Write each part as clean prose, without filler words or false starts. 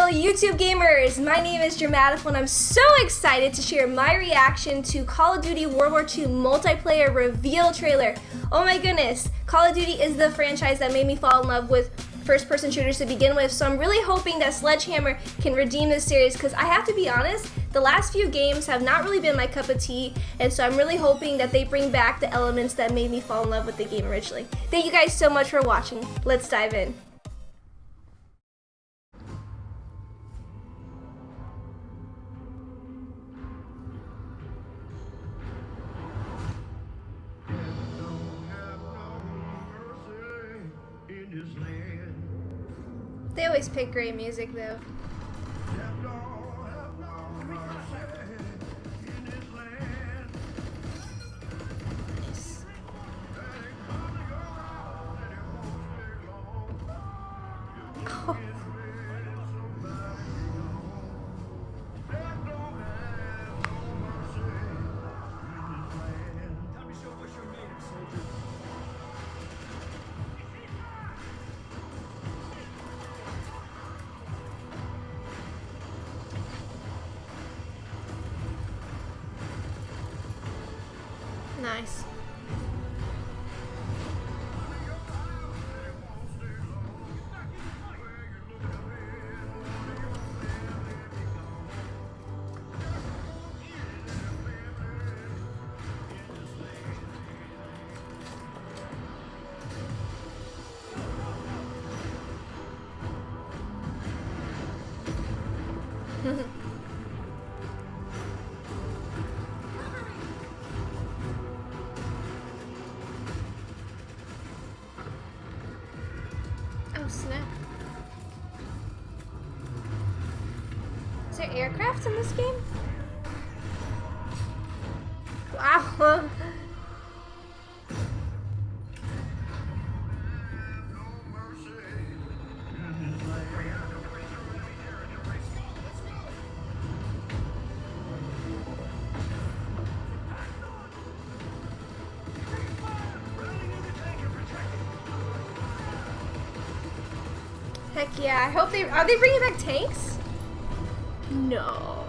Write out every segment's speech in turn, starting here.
fellow YouTube gamers, my name is Drummatical and I'm so excited to share my reaction to Call of Duty World War II multiplayer reveal trailer. Oh my goodness, Call of Duty is the franchise that made me fall in love with first-person shooters to begin with, so I'm really hoping that Sledgehammer can redeem this series because I have to be honest, the last few games have not really been my cup of tea, and so I'm really hoping that they bring back the elements that made me fall in love with the game originally. Thank you guys so much for watching. Let's dive in. They always pick great music though. Nice. Oh. Nice. Oh snap. Is there aircraft in this game? Wow. Heck yeah, I hope are they bringing back tanks? No. Wow.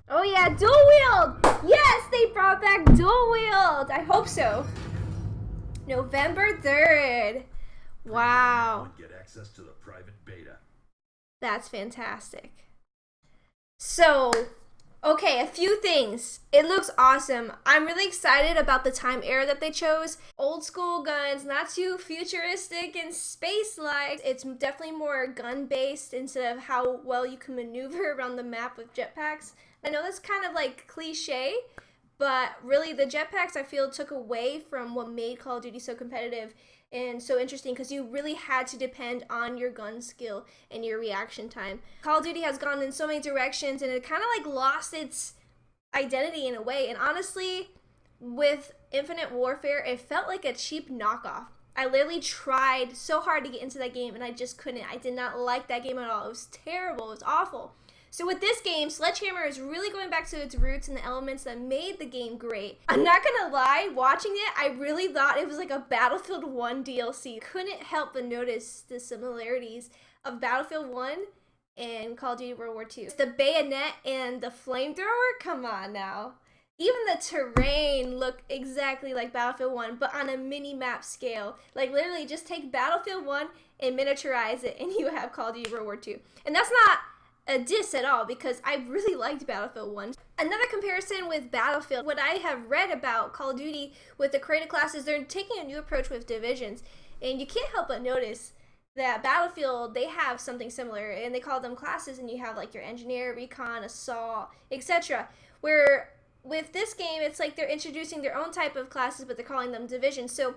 Oh yeah, dual wield! Yes, they brought back dual wield! I hope so. November 3rd. Wow. Get access to the private beta. That's fantastic. So, okay, a few things. It looks awesome. I'm really excited about the time era that they chose. Old school guns, not too futuristic and space-like. It's definitely more gun-based instead of how well you can maneuver around the map with jetpacks. I know that's kind of like cliche, but really the jetpacks I feel took away from what made Call of Duty so competitive and so interesting because you really had to depend on your gun skill and your reaction time. Call of Duty has gone in so many directions and it kind of like lost its identity in a way, and honestly with Infinite Warfare it felt like a cheap knockoff. I literally tried so hard to get into that game and I just couldn't. I did not like that game at all. It was terrible. It was awful. So with this game, Sledgehammer is really going back to its roots and the elements that made the game great. I'm not gonna lie, watching it, I really thought it was like a Battlefield 1 DLC. Couldn't help but notice the similarities of Battlefield 1 and Call of Duty World War II. The bayonet and the flamethrower, come on now. Even the terrain looked exactly like Battlefield 1, but on a mini-map scale. Like literally just take Battlefield 1 and miniaturize it and you have Call of Duty World War II. And that's not a diss at all because I really liked Battlefield 1. Another comparison with Battlefield, what I have read about Call of Duty with the created classes, they're taking a new approach with divisions, and you can't help but notice that Battlefield, they have something similar and they call them classes, and you have like your engineer, recon, assault, etc. Where with this game it's like they're introducing their own type of classes but they're calling them divisions. So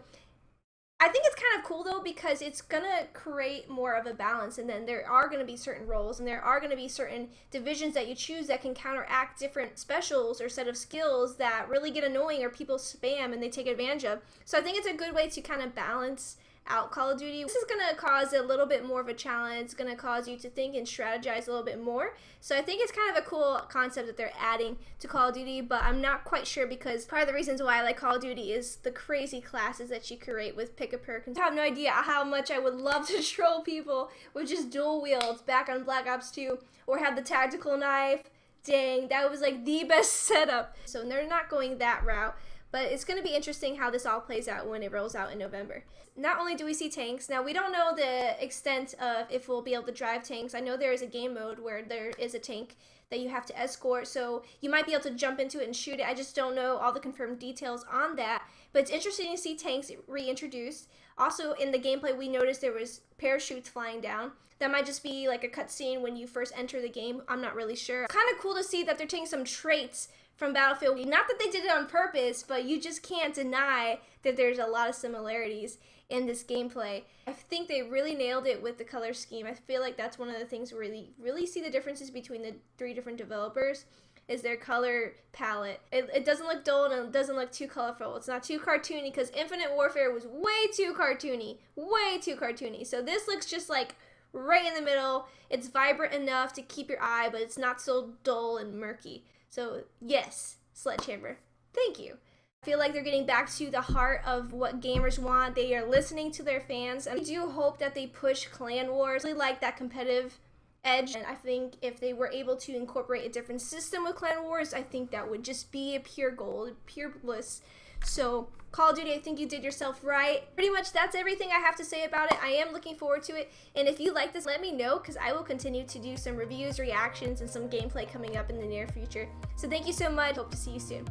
I think it's kind of cool though because it's gonna create more of a balance, and then there are gonna be certain roles and there are gonna be certain divisions that you choose that can counteract different specials or set of skills that really get annoying or people spam and they take advantage of. So I think it's a good way to kind of balance out Call of Duty. This is going to cause a little bit more of a challenge. It's going to cause you to think and strategize a little bit more. So I think it's kind of a cool concept that they're adding to Call of Duty, but I'm not quite sure because part of the reasons why I like Call of Duty is the crazy classes that you create with pick-a-perk. I have no idea how much I would love to troll people with just dual wields back on Black Ops 2 or have the tactical knife. Dang, that was like the best setup. So they're not going that route, but it's going to be interesting how this all plays out when it rolls out in November. Not only do we see tanks, now we don't know the extent of if we'll be able to drive tanks. I know there is a game mode where there is a tank that you have to escort, so you might be able to jump into it and shoot it. I just don't know all the confirmed details on that, but it's interesting to see tanks reintroduced. Also in the gameplay we noticed there was parachutes flying down. That might just be like a cutscene when you first enter the game. I'm not really sure. Kind of cool to see that they're taking some traits from Battlefield. Not that they did it on purpose, but you just can't deny that there's a lot of similarities in this gameplay. I think they really nailed it with the color scheme. I feel like that's one of the things where you really see the differences between the 3 different developers is their color palette. It doesn't look dull and it doesn't look too colorful. It's not too cartoony because Infinite Warfare was way too cartoony. Way too cartoony. So this looks just like right in the middle. It's vibrant enough to keep your eye, but it's not so dull and murky. So yes, Sledgehammer, thank you. I feel like they're getting back to the heart of what gamers want. They are listening to their fans. And I do hope that they push clan wars. I really like that competitive edge. And I think if they were able to incorporate a different system with clan wars, I think that would just be a pure gold, pure bliss. So Call of Duty, I think you did yourself right. Pretty much that's everything I have to say about it. I am looking forward to it. And if you like this, let me know because I will continue to do some reviews, reactions, and some gameplay coming up in the near future. So thank you so much. Hope to see you soon.